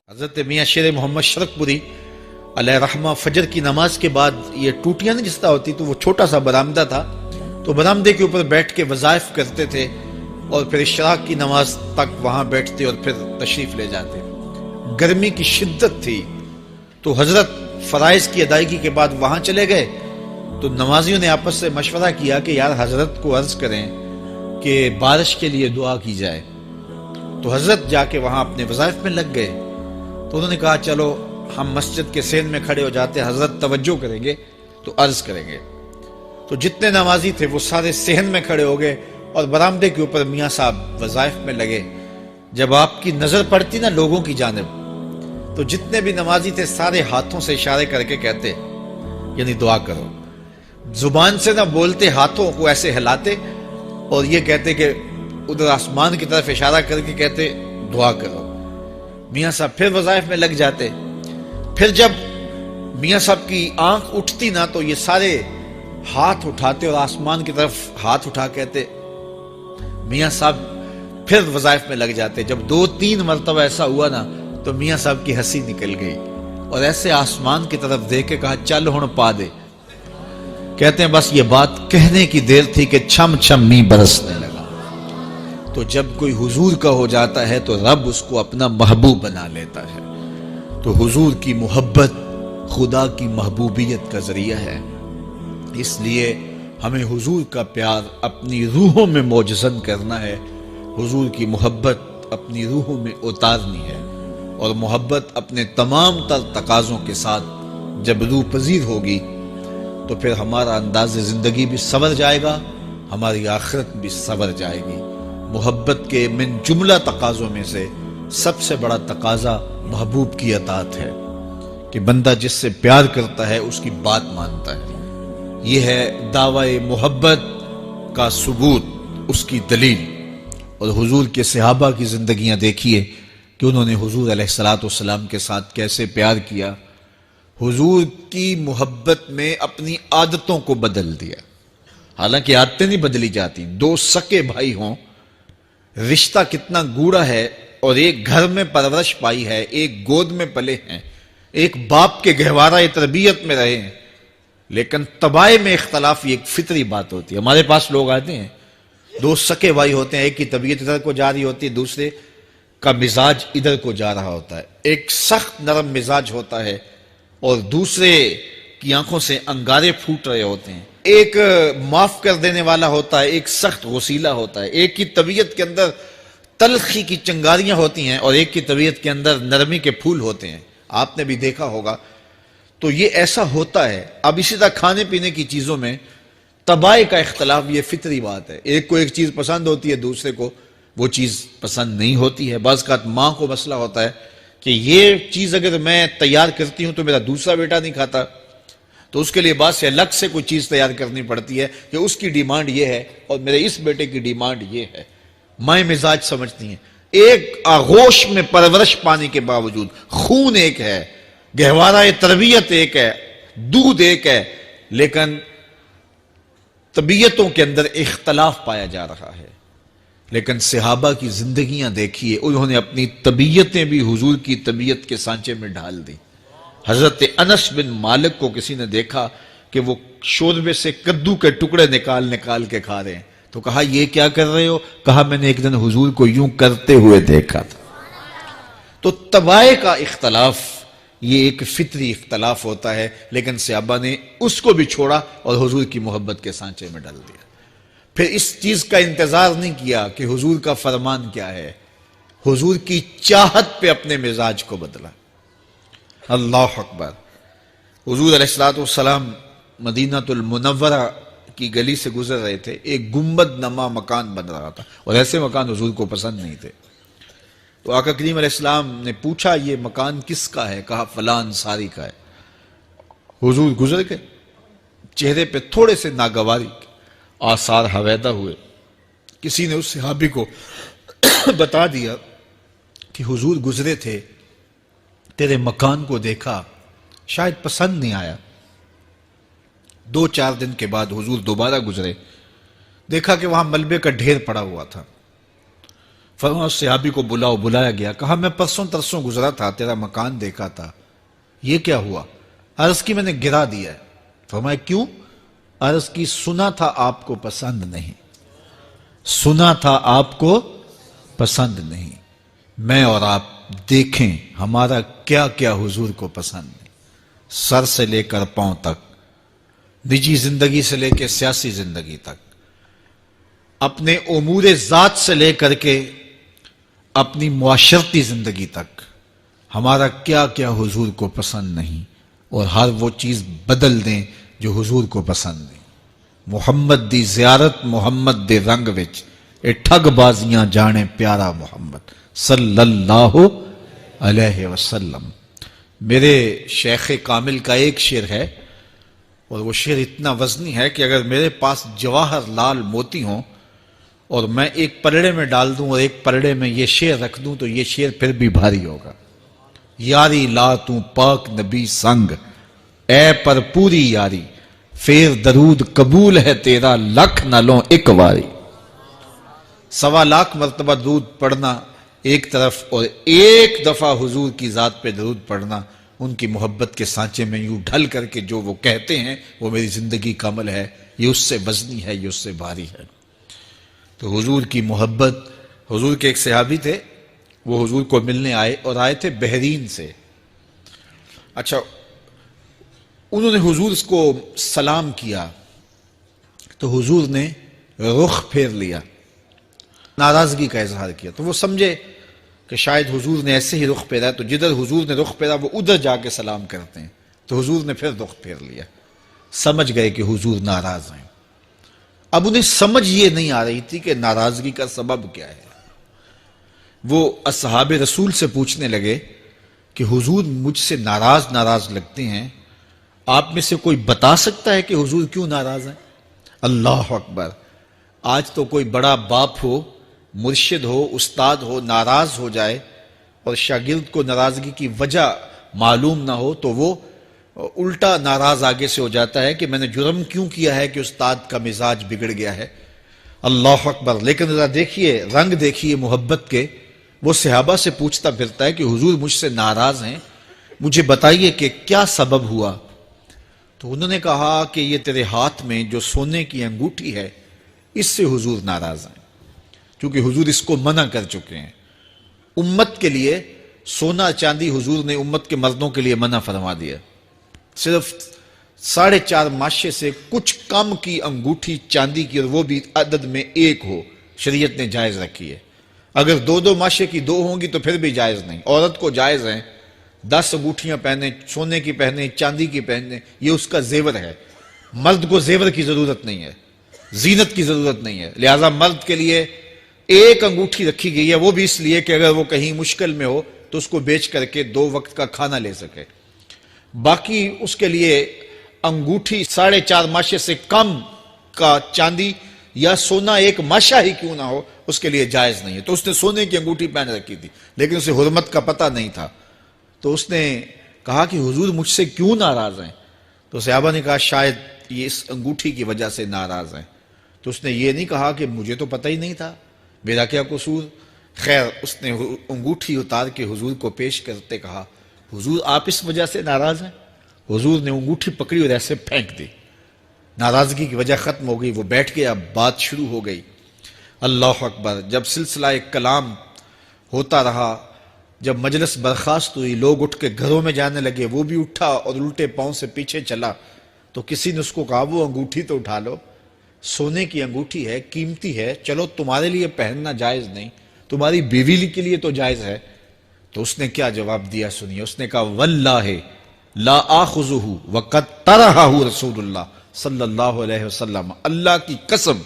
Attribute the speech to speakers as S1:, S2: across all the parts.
S1: حضرت میاں شیر محمد شرقپوری علیہ رحمہ فجر کی نماز کے بعد یہ ٹوٹیاں نہیں جس طرح ہوتی تو وہ چھوٹا سا برآمدہ تھا تو برآمدے کے اوپر بیٹھ کے وظائف کرتے تھے اور پھر اشراق کی نماز تک وہاں بیٹھتے اور پھر تشریف لے جاتے۔ گرمی کی شدت تھی تو حضرت فرائض کی ادائیگی کے بعد وہاں چلے گئے تو نمازیوں نے آپس سے مشورہ کیا کہ یار حضرت کو عرض کریں کہ بارش کے لیے دعا کی جائے۔ تو حضرت جا کے وہاں اپنے وظائف میں لگ گئے تو انہوں نے کہا چلو ہم مسجد کے سین میں کھڑے ہو جاتے، حضرت توجہ کریں گے تو عرض کریں گے۔ تو جتنے نمازی تھے وہ سارے صحن میں کھڑے ہو گئے اور برآمدے کے اوپر میاں صاحب وظائف میں لگے۔ جب آپ کی نظر پڑتی نا لوگوں کی جانب تو جتنے بھی نمازی تھے سارے ہاتھوں سے اشارے کر کے کہتے یعنی دعا کرو، زبان سے نہ بولتے، ہاتھوں کو ایسے ہلاتے اور یہ کہتے کہ ادھر آسمان کی طرف اشارہ کر کے کہتے دعا کرو۔ میاں صاحب پھر وظائف میں لگ جاتے۔ پھر جب میاں صاحب کی آنکھ اٹھتی نا تو یہ سارے ہاتھ اٹھاتے اور آسمان کی طرف ہاتھ اٹھا کہتے میاں صاحب پھر وظائف میں لگ جاتے۔ جب 2-3 مرتبہ ایسا ہوا نا تو میاں صاحب کی ہنسی نکل گئی اور ایسے آسمان کی طرف دیکھ کے کہا چل ہن پا دے۔ کہتے ہیں بس یہ بات کہنے کی دیر تھی کہ چھم چھم می برسنے لگا۔ تو جب کوئی حضور کا ہو جاتا ہے تو رب اس کو اپنا محبوب بنا لیتا ہے۔ تو حضور کی محبت خدا کی محبوبیت کا ذریعہ ہے، اس لیے ہمیں حضور کا پیار اپنی روحوں میں موجزن کرنا ہے، حضور کی محبت اپنی روحوں میں اتارنی ہے، اور محبت اپنے تمام تر تقاضوں کے ساتھ جب روح پذیر ہوگی تو پھر ہمارا انداز زندگی بھی سنور جائے گا، ہماری آخرت بھی سنور جائے گی۔ محبت کے من جملہ تقاضوں میں سے سب سے بڑا تقاضا محبوب کی اطاعت ہے کہ بندہ جس سے پیار کرتا ہے اس کی بات مانتا ہے۔ یہ ہے دعوی محبت کا ثبوت، اس کی دلیل۔ اور حضور کے صحابہ کی زندگیاں دیکھیے کہ انہوں نے حضور علیہ السلام کے ساتھ کیسے پیار کیا، حضور کی محبت میں اپنی عادتوں کو بدل دیا۔ حالانکہ عادتیں نہیں بدلی جاتی، 2 سکے بھائی ہوں، رشتہ کتنا گوڑا ہے، اور ایک گھر میں پرورش پائی ہے، ایک گود میں پلے ہیں، ایک باپ کے گہوارہ تربیت میں رہے ہیں، لیکن طبائع میں اختلاف یہ ایک فطری بات ہوتی ہے۔ ہمارے پاس لوگ آتے ہیں 2 سکے بھائی ہوتے ہیں، ایک کی طبیعت ادھر کو جا رہی ہوتی ہے، دوسرے کا مزاج ادھر کو جا رہا ہوتا ہے، ایک سخت نرم مزاج ہوتا ہے اور دوسرے کی آنکھوں سے انگارے پھوٹ رہے ہوتے ہیں، ایک معاف کر دینے والا ہوتا ہے، ایک سخت غصیلا ہوتا ہے، ایک کی طبیعت کے اندر تلخی کی چنگاریاں ہوتی ہیں اور ایک کی طبیعت کے اندر نرمی کے پھول ہوتے ہیں، آپ نے بھی دیکھا ہوگا۔ تو یہ ایسا ہوتا ہے۔ اب اسی طرح کھانے پینے کی چیزوں میں طبائع کا اختلاف یہ فطری بات ہے، ایک کو ایک چیز پسند ہوتی ہے، دوسرے کو وہ چیز پسند نہیں ہوتی ہے۔ بعض اوقات ماں کو مسئلہ ہوتا ہے کہ یہ چیز اگر میں تیار کرتی ہوں تو میرا دوسرا بیٹا نہیں کھاتا، تو اس کے لیے بعض سے الگ سے کوئی چیز تیار کرنی پڑتی ہے کہ اس کی ڈیمانڈ یہ ہے اور میرے اس بیٹے کی ڈیمانڈ یہ ہے۔ مائیں مزاج سمجھتی ہیں، ایک آغوش میں پرورش پانے کے باوجود خون ایک ہے، گہوارہ تربیت ایک ہے، دودھ ایک ہے، لیکن طبیعتوں کے اندر اختلاف پایا جا رہا ہے۔ لیکن صحابہ کی زندگیاں دیکھیے، انہوں نے اپنی طبیعتیں بھی حضور کی طبیعت کے سانچے میں ڈھال دی۔ حضرت انس بن مالک کو کسی نے دیکھا کہ وہ شوربے سے کدو کے ٹکڑے نکال کے کھا رہے ہیں، تو کہا یہ کیا کر رہے ہو؟ کہا میں نے ایک دن حضور کو یوں کرتے ہوئے دیکھا تھا۔ تو طبائع کا اختلاف یہ ایک فطری اختلاف ہوتا ہے، لیکن صحابہ نے اس کو بھی چھوڑا اور حضور کی محبت کے سانچے میں ڈال دیا۔ پھر اس چیز کا انتظار نہیں کیا کہ حضور کا فرمان کیا ہے، حضور کی چاہت پہ اپنے مزاج کو بدلا۔ اللہ اکبر۔ حضور علیہ السلام مدینہ المنورہ کی گلی سے گزر رہے تھے، ایک گنبد نما مکان بن رہا تھا اور ایسے مکان حضور کو پسند نہیں تھے۔ تو آقا کریم علیہ السلام نے پوچھا یہ مکان کس کا ہے؟ کہا فلاں انصاری کا ہے۔ حضور گزر گئے، چہرے پہ تھوڑے سے ناگواری آثار حویدہ ہوئے۔ کسی نے اس صحابی کو بتا دیا کہ حضور گزرے تھے، تیرے مکان کو دیکھا، شاید پسند نہیں آیا۔ 2-4 دن کے بعد حضور دوبارہ گزرے، دیکھا کہ وہاں ملبے کا ڈھیر پڑا ہوا تھا۔ فرمایا اس صحابی کو بلاؤ، بلایا گیا، کہا میں پرسوں ترسوں گزرا تھا، تیرا مکان دیکھا تھا، یہ کیا ہوا؟ عرض کی میں نے گرا دیا ہے۔ فرمایا کیوں؟ عرض کی سنا تھا آپ کو پسند نہیں، سنا تھا آپ کو پسند نہیں، میں اور آپ دیکھیں ہمارا کیا کیا حضور کو پسند نہیں، سر سے لے کر پاؤں تک، نجی زندگی سے لے کے سیاسی زندگی تک، اپنے امور ذات سے لے کر کے اپنی معاشرتی زندگی تک، ہمارا کیا کیا حضور کو پسند نہیں، اور ہر وہ چیز بدل دیں جو حضور کو پسند نہیں۔ محمد دی زیارت محمد دے رنگ وچ، اے ٹھگ بازیاں جانے پیارا محمد صلی اللہ علیہ وسلم۔ میرے شیخ کامل کا ایک شعر ہے، اور وہ شعر اتنا وزنی ہے کہ اگر میرے پاس جواہر لال موتی ہوں اور میں ایک پلڑے میں ڈال دوں اور ایک پلڑے میں یہ شعر رکھ دوں تو یہ شعر پھر بھی بھاری ہوگا۔ یاری لا تو پاک نبی سنگ، اے پر پوری یاری، پھر درود قبول ہے تیرا لکھ نہ لوں ایک واری۔ 1.25 مرتبہ درود پڑھنا ایک طرف، اور ایک دفعہ حضور کی ذات پہ درود پڑھنا، ان کی محبت کے سانچے میں یوں ڈھل کر کے جو وہ کہتے ہیں وہ میری زندگی کا عمل ہے، یہ اس سے وزنی ہے، یہ اس سے بھاری ہے۔ تو حضور کی محبت، حضور کے ایک صحابی تھے، وہ حضور کو ملنے آئے، اور آئے تھے بحرین سے۔ اچھا، انہوں نے حضور کو سلام کیا تو حضور نے رخ پھیر لیا، ناراضگی کا اظہار کیا، تو وہ سمجھے کہ شاید حضور نے ایسے ہی رخ پھیرا، تو جدھر حضور نے رخ پھیرا وہ ادھر جا کے سلام کرتے ہیں، تو حضور نے پھر رخ پھیر لیا، سمجھ گئے کہ حضور ناراض ہیں۔ اب انہیں سمجھ یہ نہیں آ رہی تھی کہ ناراضگی کا سبب کیا ہے۔ وہ اصحاب رسول سے پوچھنے لگے کہ حضور مجھ سے ناراض لگتے ہیں، آپ میں سے کوئی بتا سکتا ہے کہ حضور کیوں ناراض ہیں؟ اللہ اکبر! آج تو کوئی بڑا باپ ہو، مرشد ہو، استاد ہو، ناراض ہو جائے اور شاگرد کو ناراضگی کی وجہ معلوم نہ ہو تو وہ الٹا ناراض آگے سے ہو جاتا ہے کہ میں نے جرم کیوں کیا ہے کہ استاد کا مزاج بگڑ گیا ہے۔ اللہ اکبر! لیکن ذرا دیکھیے، رنگ دیکھیے محبت کے، وہ صحابہ سے پوچھتا پھرتا ہے کہ حضور مجھ سے ناراض ہیں، مجھے بتائیے کہ کیا سبب ہوا؟ تو انہوں نے کہا کہ یہ تیرے ہاتھ میں جو سونے کی انگوٹھی ہے، اس سے حضور ناراض ہیں، کیونکہ حضور اس کو منع کر چکے ہیں۔ امت کے لیے سونا چاندی حضور نے امت کے مردوں کے لیے منع فرما دیا، صرف 4.5 ماشے سے کچھ کم کی انگوٹھی چاندی کی، اور وہ بھی عدد میں 1 ہو، شریعت نے جائز رکھی ہے۔ اگر 2 ماشے کی 2 ہوں گی تو پھر بھی جائز نہیں۔ عورت کو جائز ہے 10 انگوٹھیاں پہنے، سونے کی پہنے، چاندی کی پہنے، یہ اس کا زیور ہے۔ مرد کو زیور کی ضرورت نہیں ہے، زینت کی ضرورت نہیں ہے، لہذا مرد کے لیے 1 انگوٹھی رکھی گئی ہے، وہ بھی اس لیے کہ اگر وہ کہیں مشکل میں ہو تو اس کو بیچ کر کے 2 وقت کا کھانا لے سکے۔ باقی اس کے لیے انگوٹھی 4.5 ماشے سے کم کا چاندی یا سونا 1 ماشا ہی کیوں نہ ہو، اس کے لیے جائز نہیں ہے۔ تو اس نے سونے کی انگوٹھی پہن رکھی تھی، لیکن اسے حرمت کا پتہ نہیں تھا، تو اس نے کہا کہ حضور مجھ سے کیوں ناراض ہیں؟ تو صحابہ نے کہا شاید یہ اس انگوٹھی کی وجہ سے ناراض ہیں۔ تو اس نے یہ نہیں کہا کہ مجھے تو پتہ ہی نہیں تھا، میرا کیا قصور؟ خیر، اس نے انگوٹھی اتار کے حضور کو پیش کرتے کہا حضور آپ اس وجہ سے ناراض ہیں؟ حضور نے انگوٹھی پکڑی اور ایسے پھینک دی، ناراضگی کی وجہ ختم ہو گئی، وہ بیٹھ گیا، بات شروع ہو گئی۔ اللہ اکبر! جب سلسلہ کلام ہوتا رہا، جب مجلس برخاست ہوئی، لوگ اٹھ کے گھروں میں جانے لگے، وہ بھی اٹھا اور الٹے پاؤں سے پیچھے چلا، تو کسی نے اس کو کہا وہ انگوٹھی تو اٹھا لو، سونے کی انگوٹھی ہے، قیمتی ہے، چلو تمہارے لیے پہننا جائز نہیں، تمہاری بیوی کے لیے تو جائز ہے۔ تو اس نے کیا جواب دیا سنیے، اس نے کہا واللہ لا آخذہ وقد طرحہ رسول اللہ صلی اللہ علیہ وسلم، اللہ کی قسم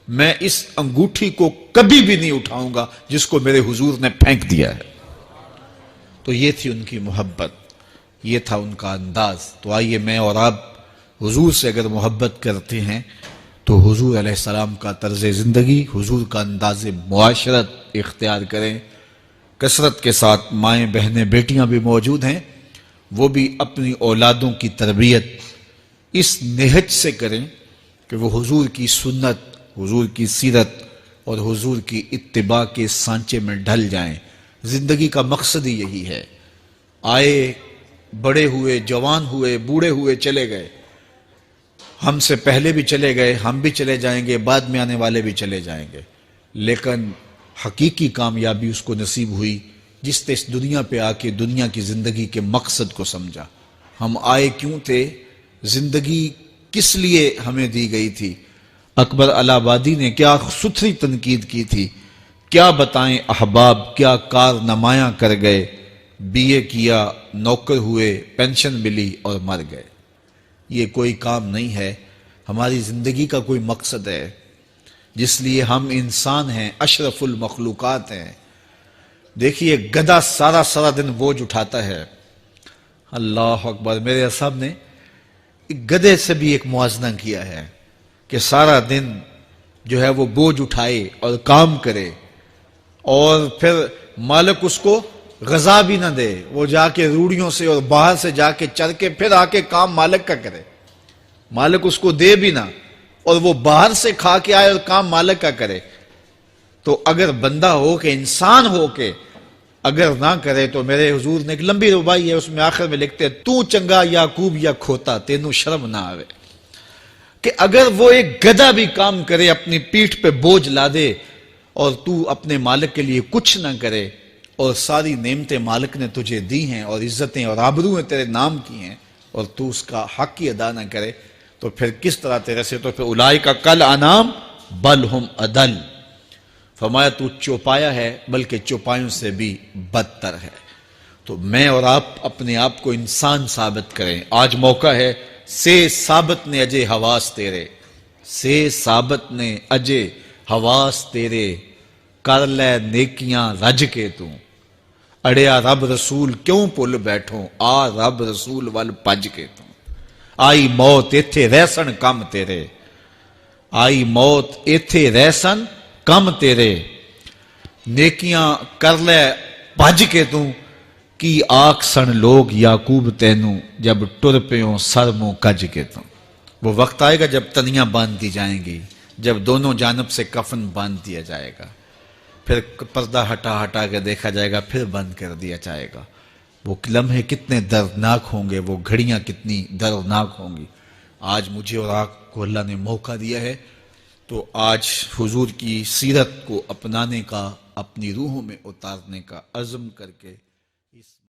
S1: میں اس انگوٹھی کو کبھی بھی نہیں اٹھاؤں گا جس کو میرے حضور نے پھینک دیا ہے۔ تو یہ تھی ان کی محبت، یہ تھا ان کا انداز۔ تو آئیے میں اور آپ حضور سے اگر محبت کرتے ہیں تو حضور علیہ السلام کا طرز زندگی، حضور کا انداز معاشرت اختیار کریں۔ کثرت کے ساتھ مائیں بہنیں بیٹیاں بھی موجود ہیں، وہ بھی اپنی اولادوں کی تربیت اس نہج سے کریں کہ وہ حضور کی سنت، حضور کی سیرت، اور حضور کی اتباع کے سانچے میں ڈھل جائیں۔ زندگی کا مقصد ہی یہی ہے۔ آئے، بڑے ہوئے، جوان ہوئے، بوڑھے ہوئے، چلے گئے، ہم سے پہلے بھی چلے گئے، ہم بھی چلے جائیں گے، بعد میں آنے والے بھی چلے جائیں گے، لیکن حقیقی کامیابی اس کو نصیب ہوئی جس نے اس دنیا پہ آ کے دنیا کی زندگی کے مقصد کو سمجھا۔ ہم آئے کیوں تھے، زندگی کس لیے ہمیں دی گئی تھی۔ اکبر الہ آبادی نے کیا ستھری تنقید کی تھی، کیا بتائیں احباب، کیا کارنمایاں کر گئے، بی اے کیا، نوکر ہوئے، پینشن ملی اور مر گئے۔ یہ کوئی کام نہیں ہے، ہماری زندگی کا کوئی مقصد ہے جس لیے ہم انسان ہیں، اشرف المخلوقات ہیں۔ دیکھیے گدھا سارا دن بوجھ اٹھاتا ہے، اللہ اکبر۔ میرے صاحب نے گدھے سے بھی ایک موازنہ کیا ہے کہ سارا دن جو ہے وہ بوجھ اٹھائے اور کام کرے، اور پھر مالک اس کو غذا بھی نہ دے، وہ جا کے روڑیوں سے اور باہر سے جا کے چر کے پھر آ کے کام مالک کا کرے، مالک اس کو دے بھی نہ، اور وہ باہر سے کھا کے آئے اور کام مالک کا کرے۔ تو اگر بندہ ہو کے، انسان ہو کے اگر نہ کرے تو میرے حضور نے ایک لمبی ربائی ہے، اس میں آخر میں لکھتے ہیں، تو چنگا یعقوب یا کھوتا تینوں شرم نہ آوے، کہ اگر وہ ایک گدھا بھی کام کرے، اپنی پیٹھ پہ بوجھ لا دے، اور تو اپنے مالک کے لیے کچھ نہ کرے، اور ساری نعمتیں مالک نے تجھے دی ہیں اور عزتیں اور آبرویں تیرے نام کی ہیں، اور تو اس کا حق ہی ادا نہ کرے، تو پھر کس طرح تیرے سے، تو پھر اولئک کل انعام بل ہم اضل، فرمایا تو چوپایا ہے بلکہ چوپایوں سے بھی بدتر ہے۔ تو میں اور آپ اپنے آپ کو انسان ثابت کریں، آج موقع ہے۔ سے ثابت نے اجے حواس تیرے، سے ثابت نے اجے حواس تیرے، کر لے نیکیاں رج کے تو، اڑیا رب رسول کیوں پل بیٹھوں، آ رب رسول ول پج کے تو، آئی موت ایتھے رہسن کم تیرے، آئی موت ایتھے رہسن کم تیرے، نیکیاں کر لے بھج کے تو، کی آکھ سن لوگ یعقوب تینوں، جب ٹر پیوں سر منہ کج کے تو۔ وہ وقت آئے گا جب تنیاں باندھ دی جائیں گی، جب دونوں جانب سے کفن باندھ دیا جائے گا، پھر پردہ ہٹا کے دیکھا جائے گا، پھر بند کر دیا جائے گا۔ وہ لمحے کتنے دردناک ہوں گے، وہ گھڑیاں کتنی دردناک ہوں گی۔ آج مجھے اور آپ کو اللہ نے موقع دیا ہے، تو آج حضور کی سیرت کو اپنانے کا، اپنی روحوں میں اتارنے کا عزم کر کے